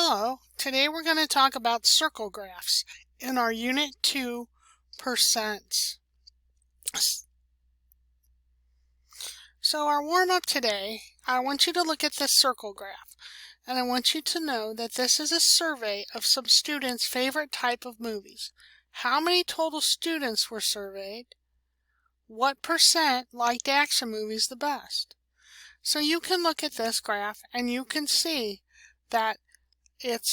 Hello, today we're going to talk about circle graphs in our Unit 2 percents. So our warm-up today, I want you to look at this circle graph, and I want you to know that this is a survey of some students' favorite type of movies. How many total students were surveyed? What percent liked action movies the best? So you can look at this graph and you can see that it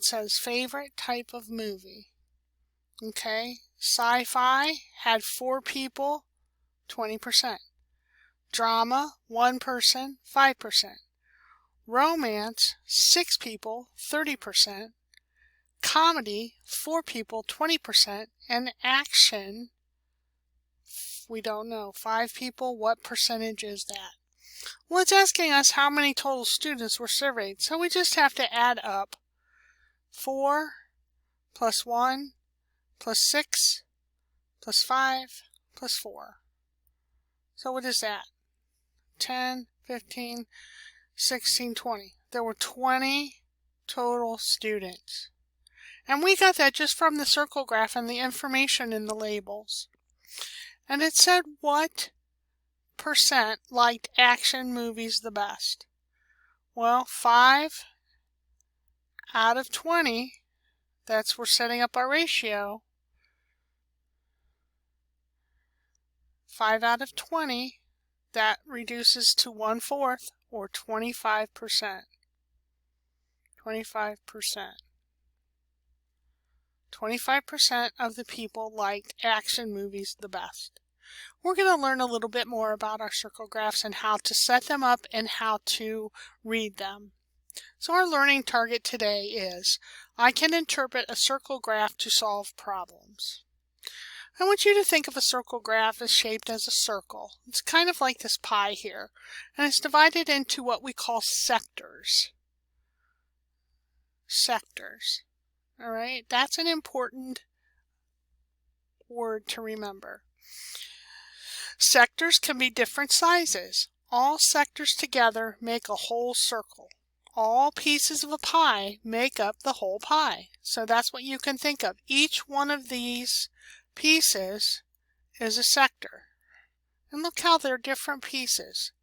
says favorite type of movie. Okay, sci-fi had 4 people, 20%. Drama, 1 person, 5%. Romance, 6 people, 30%. Comedy, 4 people, 20%. And action, we don't know, 5 people. What percentage is that? Well, it's asking us how many total students were surveyed, so we just have to add up 4 plus 1 plus 6 plus 5 plus 4. So what is that? 10, 15, 16, 20. There were 20 total students. And we got that just from the circle graph and the information in the labels. And it said what percent liked action movies the best. Well, 5 out of 20, we're setting up our ratio. 5 out of 20, that reduces to 1/4 or 25%. 25%. 25% of the people liked action movies the best. We're going to learn a little bit more about our circle graphs and how to set them up and how to read them. So our learning target today is, I can interpret a circle graph to solve problems. I want you to think of a circle graph as shaped as a circle. It's kind of like this pie here, and it's divided into what we call sectors. Sectors. All right, that's an important word to remember. Sectors can be different sizes. All sectors together make a whole circle. All pieces of a pie make up the whole pie. So that's what you can think of. Each one of these pieces is a sector. And look how they're different pieces,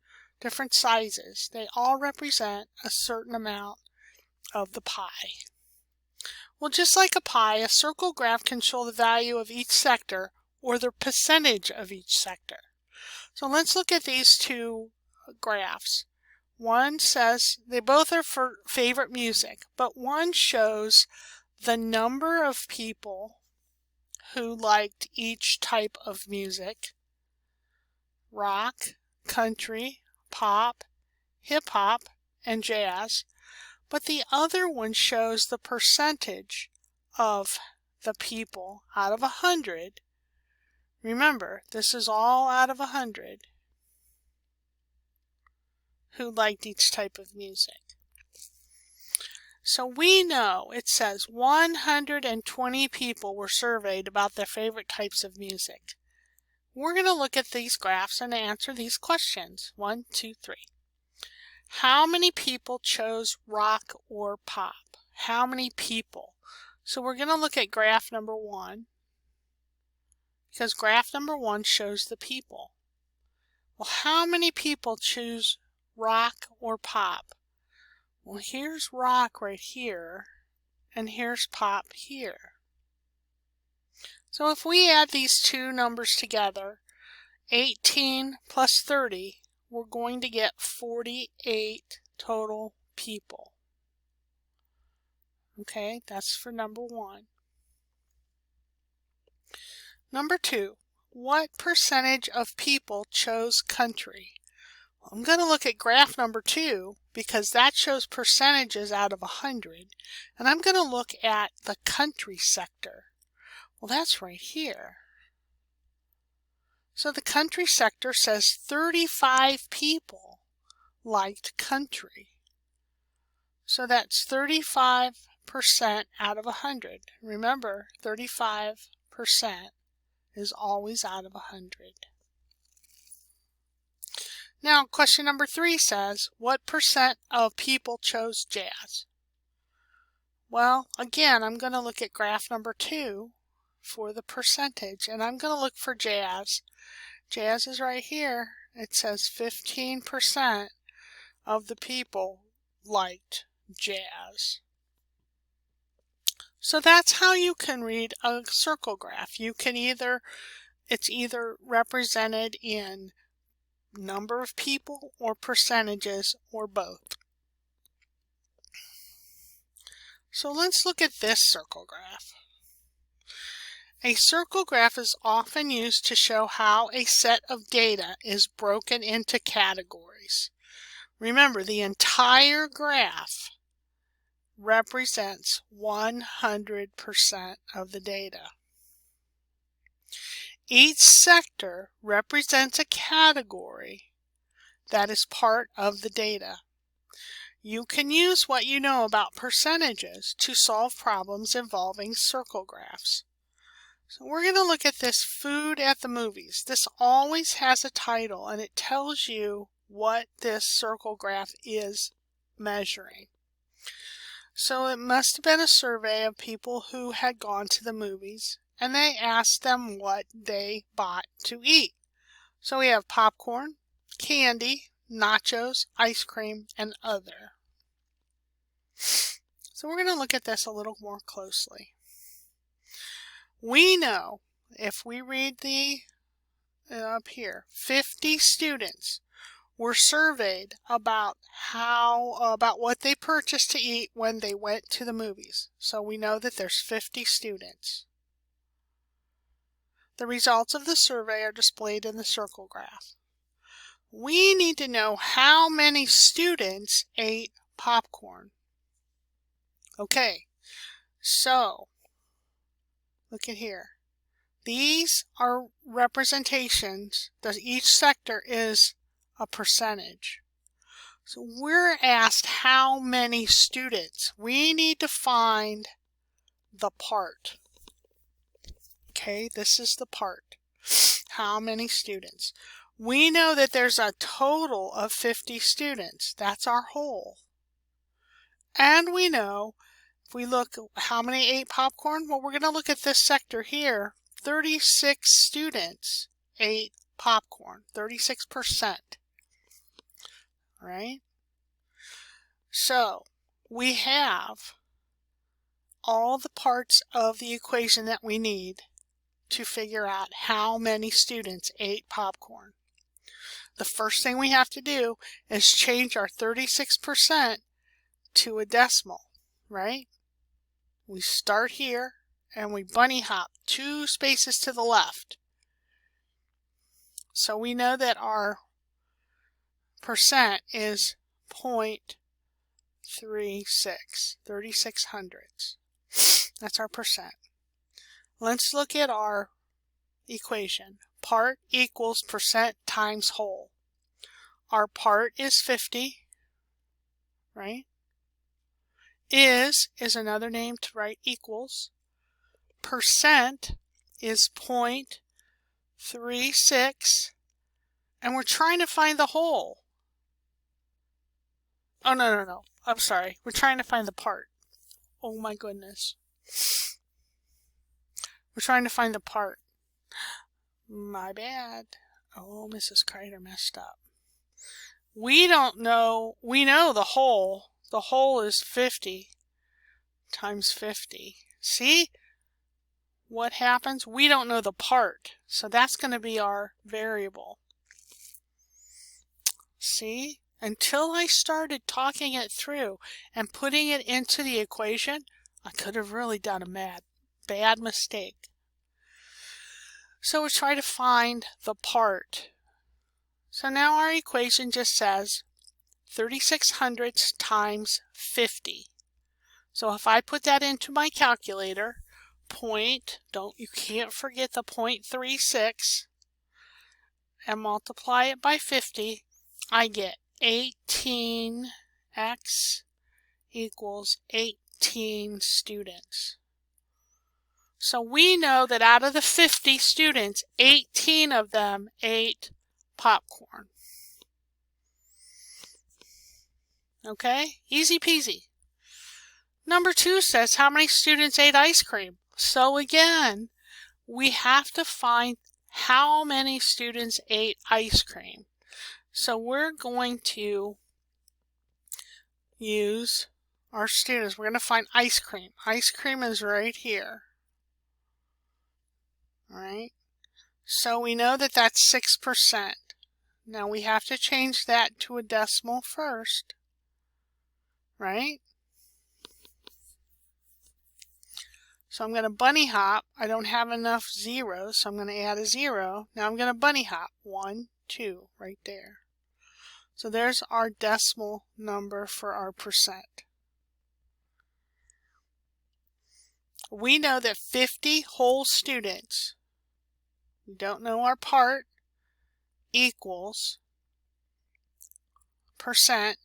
different sizes. They all represent a certain amount of the pie. Well, just like a pie, a circle graph can show the value of each sector or the percentage of each sector. So let's look at these two graphs. One says they both are for favorite music, but one shows the number of people who liked each type of music: rock, country, pop, hip-hop, and jazz. But the other one shows the percentage of the people out of 100. Remember, this is all out of 100 who liked each type of music. So we know it says 120 people were surveyed about their favorite types of music. We're going to look at these graphs and answer these questions. 1, 2, 3. How many people chose rock or pop? How many people? So we're going to look at graph number 1, because graph number 1 shows the people. Well, how many people choose rock or pop? Well, here's rock right here, and here's pop here. So if we add these two numbers together, 18 plus 30, we're going to get 48 total people. Okay, that's for number 1. Number 2, what percentage of people chose country? Well, I'm going to look at graph number 2 because that shows percentages out of 100, and I'm going to look at the country sector. Well, that's right here. So the country sector says 35 people liked country. So that's 35% out of 100. Remember, 35% is always out of 100. Now, question number 3 says, what percent of people chose jazz? Well, again, I'm going to look at graph number 2 for the percentage, and I'm going to look for jazz. Jazz is right here. It says 15% of the people liked jazz. So that's how you can read a circle graph. You can it's either represented in number of people or percentages or both. So let's look at this circle graph. A circle graph is often used to show how a set of data is broken into categories. Remember, the entire graph represents 100% of the data. Each sector represents a category that is part of the data. You can use what you know about percentages to solve problems involving circle graphs. So we're going to look at this food at the movies. This always has a title and it tells you what this circle graph is measuring. So it must have been a survey of people who had gone to the movies and they asked them what they bought to eat. So we have popcorn, candy, nachos, ice cream, and other. So we're going to look at this a little more closely. We know if we read the up here, 50 students were surveyed about what they purchased to eat when they went to the movies. So we know that there's 50 students. The results of the survey are displayed in the circle graph. We need to know how many students ate popcorn. Okay, so look at here. These are representations that each sector is a percentage. So we're asked how many students. We need to find the part. Okay, this is the part. How many students? We know that there's a total of 50 students. That's our whole. And we know, if we look how many ate popcorn, well, we're going to look at this sector here. 36 students ate popcorn, 36%. All right? So we have all the parts of the equation that we need to figure out how many students ate popcorn. The first thing we have to do is change our 36% to a decimal, right? We start here and we bunny hop 2 spaces to the left. So we know that our percent is 0.36, 36 hundredths. That's our percent. Let's look at our equation. Part equals percent times whole. Our part is 50, right? Is another name to write equals. Percent is 0.36, and we're trying to find the whole. Oh, no. I'm sorry. We're trying to find the part. Oh my goodness. We're trying to find the part. My bad. Oh, Mrs. Kreider messed up. We don't know. We know the whole. The whole is 50 times 50. See what happens? We don't know the part. So that's going to be our variable. See? Until I started talking it through and putting it into the equation, I could have really done a bad mistake. So we'll try to find the part. So now our equation just says 36 hundredths times 50. So if I put that into my calculator, you can't forget the 0.36, and multiply it by 50, I get 18x equals 18 students. So we know that out of the 50 students, 18 of them ate popcorn. Okay? Easy peasy. Number 2 says how many students ate ice cream. So again, we have to find how many students ate ice cream. So we're going to use our students. We're going to find ice cream. Ice cream is right here. All right. So we know that that's 6%. Now we have to change that to a decimal first, right? So I'm going to bunny hop. I don't have enough zeros, so I'm going to add a 0. Now I'm going to bunny hop. 1, 2, right there. So there's our decimal number for our percent. We know that 50 whole students, we don't know our part, equals percent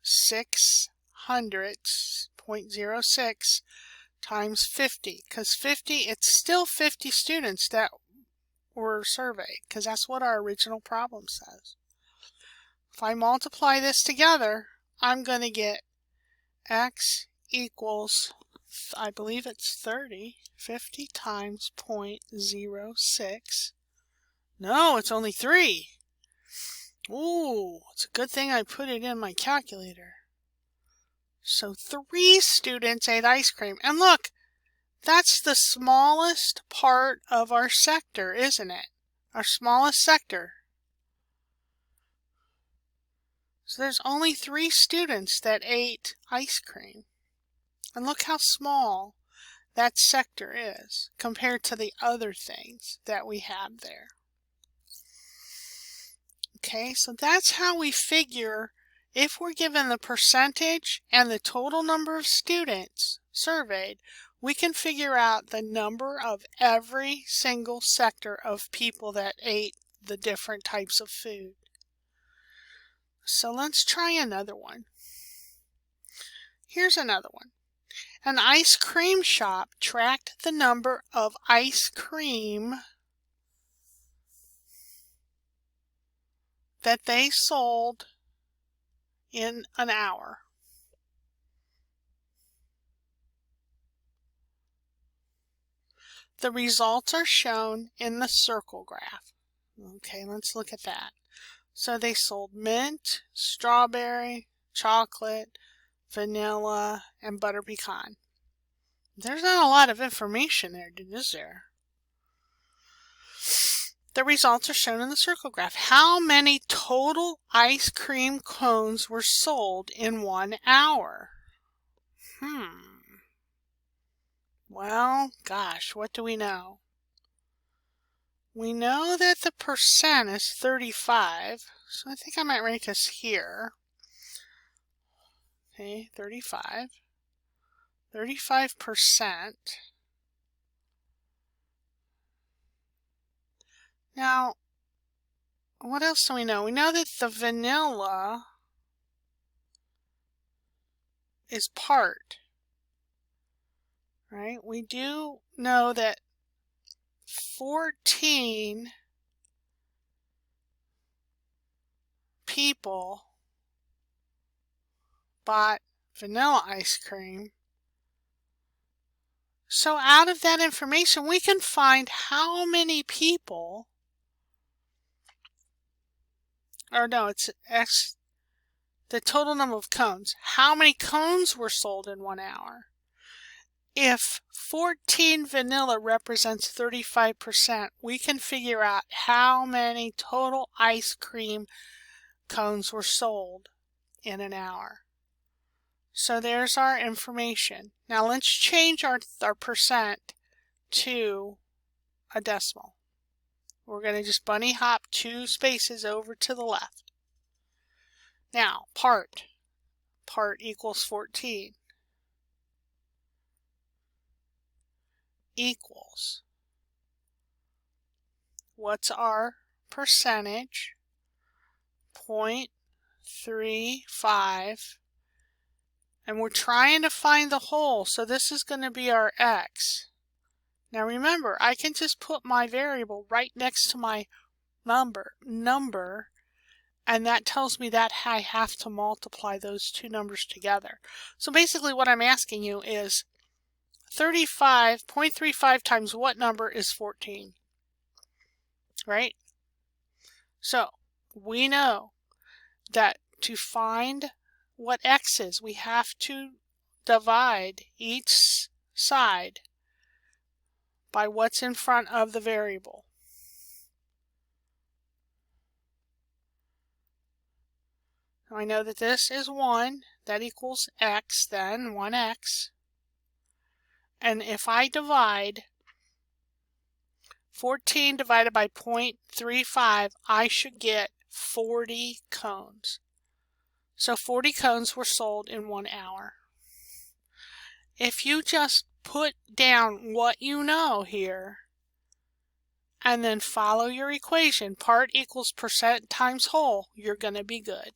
0.06 times 50, because 50, it's still 50 students that were surveyed, because that's what our original problem says. If I multiply this together, I'm going to get x equals, I believe it's 30, 50 times 0.06. No, it's only 3. Ooh, it's a good thing I put it in my calculator. So 3 students ate ice cream. And look, that's the smallest part of our sector, isn't it? Our smallest sector. So there's only 3 students that ate ice cream. And look how small that sector is compared to the other things that we have there. Okay, so that's how we figure if we're given the percentage and the total number of students surveyed, we can figure out the number of every single sector of people that ate the different types of food. So let's try another one. Here's another one. An ice cream shop tracked the number of ice cream that they sold in an hour. The results are shown in the circle graph. Okay, let's look at that. So they sold mint, strawberry, chocolate, vanilla, and butter pecan. There's not a lot of information there, is there? The results are shown in the circle graph. How many total ice cream cones were sold in 1 hour? Well, gosh, what do we know? We know that the percent is 35, so I think I might write this here. Okay, 35. 35%. Now, what else do we know? We know that the vanilla is part, right? We do know that 14 people bought vanilla ice cream. So out of that information, we can find how many people, or no, it's X, the total number of cones. How many cones were sold in 1 hour? If 14 vanilla represents 35%, we can figure out how many total ice cream cones were sold in an hour. So there's our information. Now let's change our percent to a decimal. We're going to just bunny hop 2 spaces over to the left. Now, part equals 14. Equals. What's our percentage? 0.35. And we're trying to find the whole, so this is going to be our x. Now remember, I can just put my variable right next to my number, And that tells me that I have to multiply those two numbers together. So basically what I'm asking you is 0.35 times what number is 14? Right? So we know that to find what x is, we have to divide each side by what's in front of the variable. I know that this is 1, that equals x then, 1x. And if I divide 14 divided by 0.35, I should get 40 cones. So 40 cones were sold in 1 hour. If you just put down what you know here, and then follow your equation, part equals percent times whole, you're going to be good.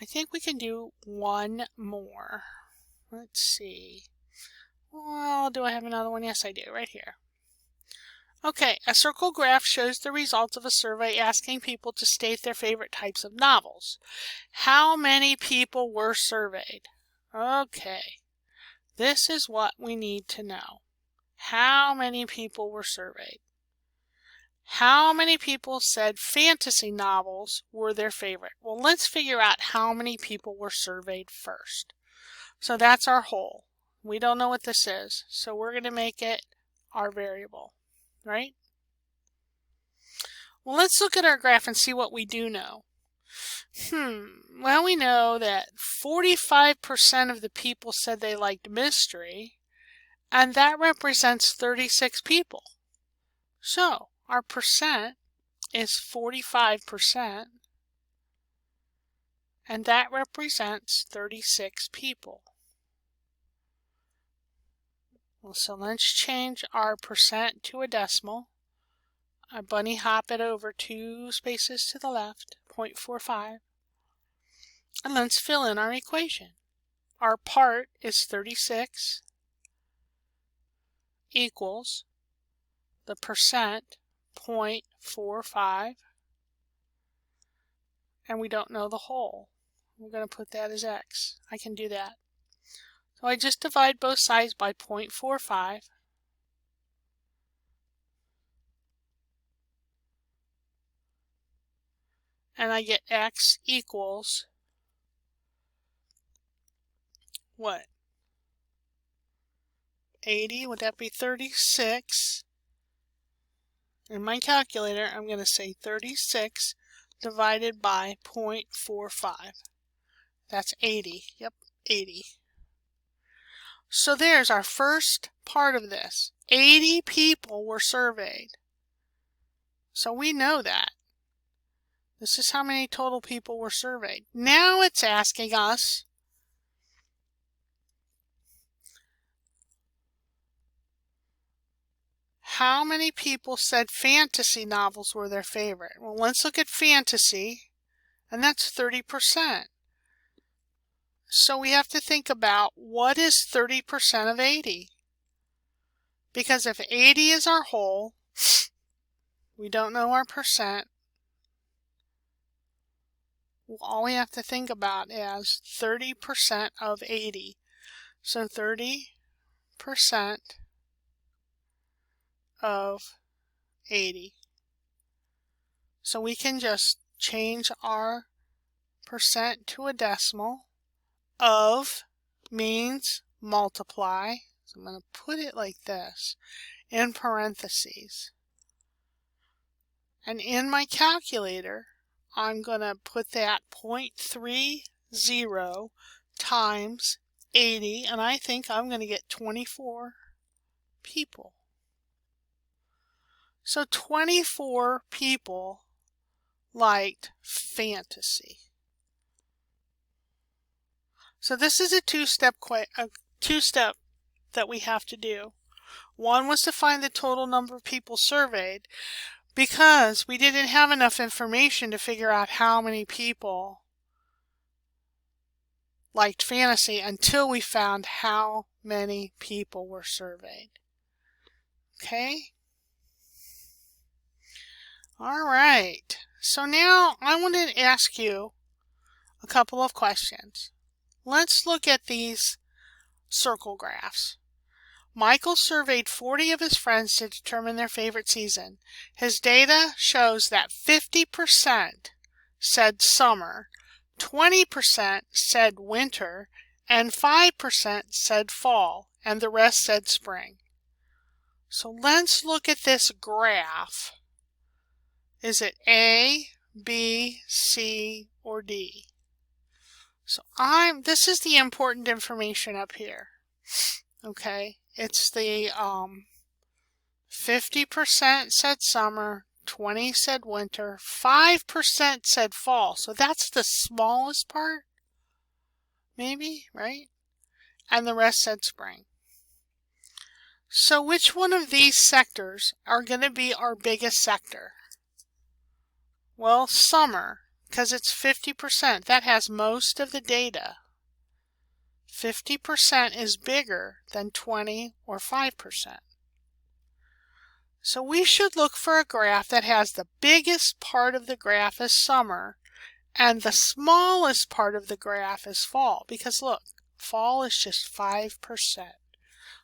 I think we can do one more. Let's see. Well, do I have another one? Yes, I do, right here. Okay, a circle graph shows the results of a survey asking people to state their favorite types of novels. How many people were surveyed? Okay, this is what we need to know. How many people were surveyed? How many people said fantasy novels were their favorite? Well, let's figure out how many people were surveyed first. So that's our whole. We don't know what this is, so we're going to make it our variable, right? Well, let's look at our graph and see what we do know. Well, we know that 45% of the people said they liked mystery, and that represents 36 people. So our percent is 45%, and that represents 36 people. Well, so let's change our percent to a decimal. I bunny hop it over 2 spaces to the left, 0.45. And let's fill in our equation. Our part is 36 equals the percent, 0.45, and we don't know the whole. We're going to put that as x. I can do that. So I just divide both sides by 0.45. And I get x equals what? 80, would that be 36? In my calculator, I'm going to say 36 divided by 0.45. That's 80. Yep, 80. So there's our first part of this. 80 people were surveyed. So we know that. This is how many total people were surveyed. Now it's asking us how many people said fantasy novels were their favorite. Well, let's look at fantasy, and that's 30%. So we have to think about what is 30% of 80? Because if 80 is our whole, we don't know our percent. All we have to think about is 30% of 80. So 30% of 80. So we can just change our percent to a decimal. Of means multiply. So I'm going to put it like this in parentheses. And in my calculator, I'm going to put that 0.30 times 80, and I think I'm going to get 24 people. So 24 people liked fantasy. So this is a two-step that we have to do. One was to find the total number of people surveyed, because we didn't have enough information to figure out how many people liked fantasy until we found how many people were surveyed. Okay? All right. So now I want to ask you a couple of questions. Let's look at these circle graphs. Michael surveyed 40 of his friends to determine their favorite season. His data shows that 50% said summer, 20% said winter, and 5% said fall, and the rest said spring. So let's look at this graph. Is it A, B, C, or D? So this is the important information up here. Okay, it's the 50% said summer, 20 said winter, 5% said fall. So that's the smallest part, maybe, right? And the rest said spring. So which one of these sectors are going to be our biggest sector? Well, summer, because it's 50%. That has most of the data. 50% is bigger than 20 or 5%. So we should look for a graph that has the biggest part of the graph as summer and the smallest part of the graph is fall. Because look, fall is just 5%.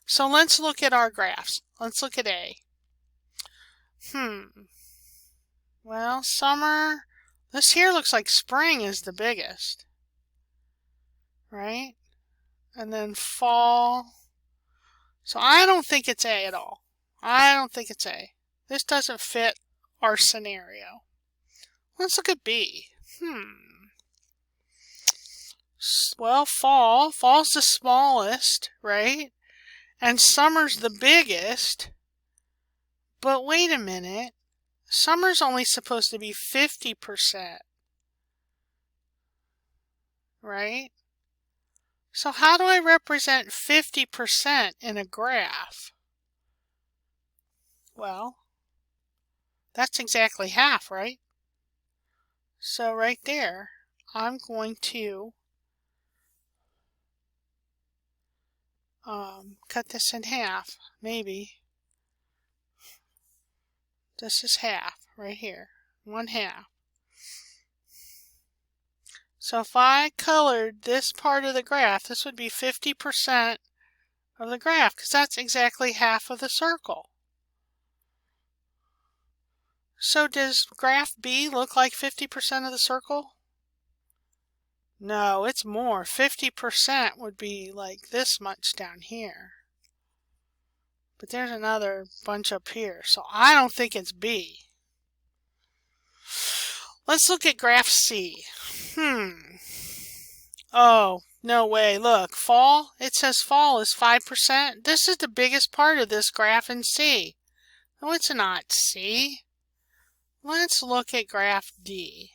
So let's look at our graphs. Let's look at A. Well, summer, this here looks like spring is the biggest, right? And then fall. So I don't think it's A at all. I don't think it's A. This doesn't fit our scenario. Let's look at B. Well, fall's the smallest, right? And summer's the biggest. But wait a minute. Summer's only supposed to be 50%, right? So how do I represent 50% in a graph? Well, that's exactly half, right? So right there, I'm going to cut this in half, maybe. This is half right here, 1/2. So if I colored this part of the graph, this would be 50% of the graph, because that's exactly half of the circle. So does graph B look like 50% of the circle? No, it's more. 50% would be like this much down here. But there's another bunch up here, so I don't think it's B. Let's look at graph C. Oh, no way. Look, fall. It says fall is 5%. This is the biggest part of this graph in C. No, it's not C. Let's look at graph D.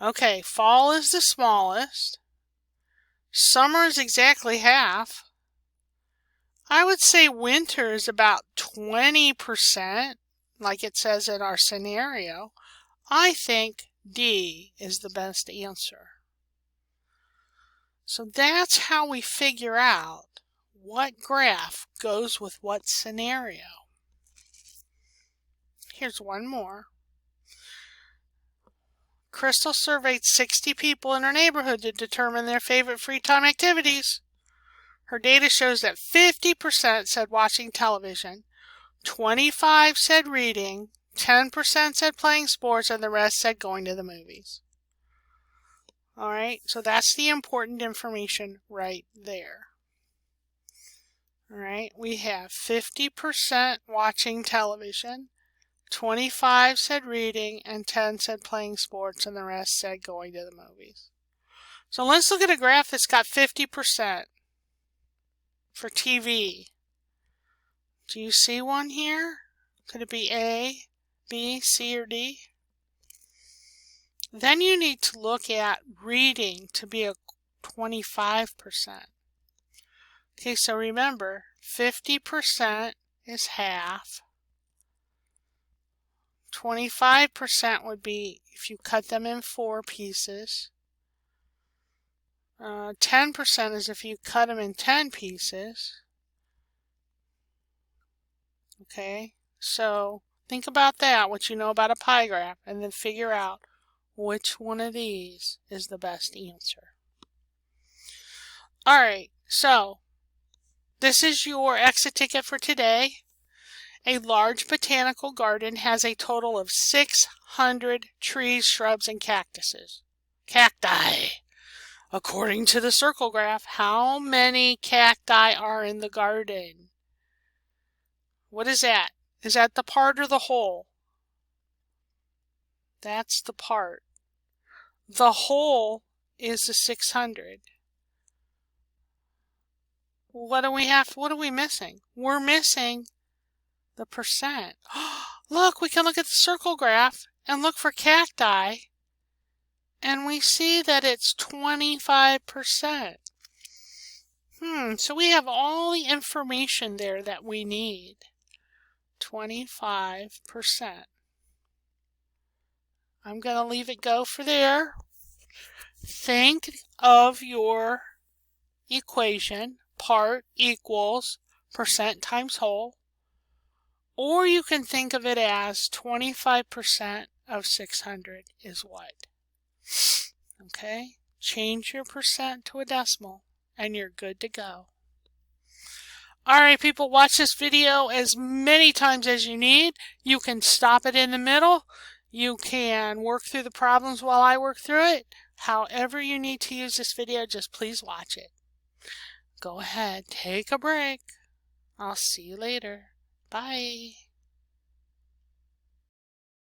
Okay, fall is the smallest. Summer is exactly half. I would say winter is about 20%, like it says in our scenario. I think D is the best answer. So that's how we figure out what graph goes with what scenario. Here's one more. Crystal surveyed 60 people in her neighborhood to determine their favorite free time activities. Her data shows that 50% said watching television, 25% said reading, 10% said playing sports, and the rest said going to the movies. All right, so that's the important information right there. All right, we have 50% watching television, 25% said reading, and 10% said playing sports, and the rest said going to the movies. So let's look at a graph that's got 50% for TV. Do you see one here? Could it be A, B, C, or D? Then you need to look at reading to be a 25%. Okay, so remember, 50% is half. 25% would be if you cut them in 4 pieces. 10% is if you cut them in 10 pieces. Okay, so Think about that, what you know about a pie graph, and then figure out which one of these is the best answer. All right, so this is your exit ticket for today. A large botanical garden has a total of 600 trees, shrubs, and cactuses. Cacti. According to the circle graph, how many cacti are in the garden? What is that? Is that the part or the whole? That's the part. The whole is the 600. What are we missing? We're missing the percent. Look, we can look at the circle graph and look for cacti, and we see that it's 25%. So we have all the information there that we need. 25%. I'm going to leave it go for there. Think of your equation, part equals percent times whole. Or you can think of it as 25% of 600 is what? Okay, change your percent to a decimal and you're good to go. Alright people, watch this video as many times as you need. You can stop it in the middle. You can work through the problems while I work through it. However you need to use this video, just please watch it. Go ahead, take a break. I'll see you later. Bye.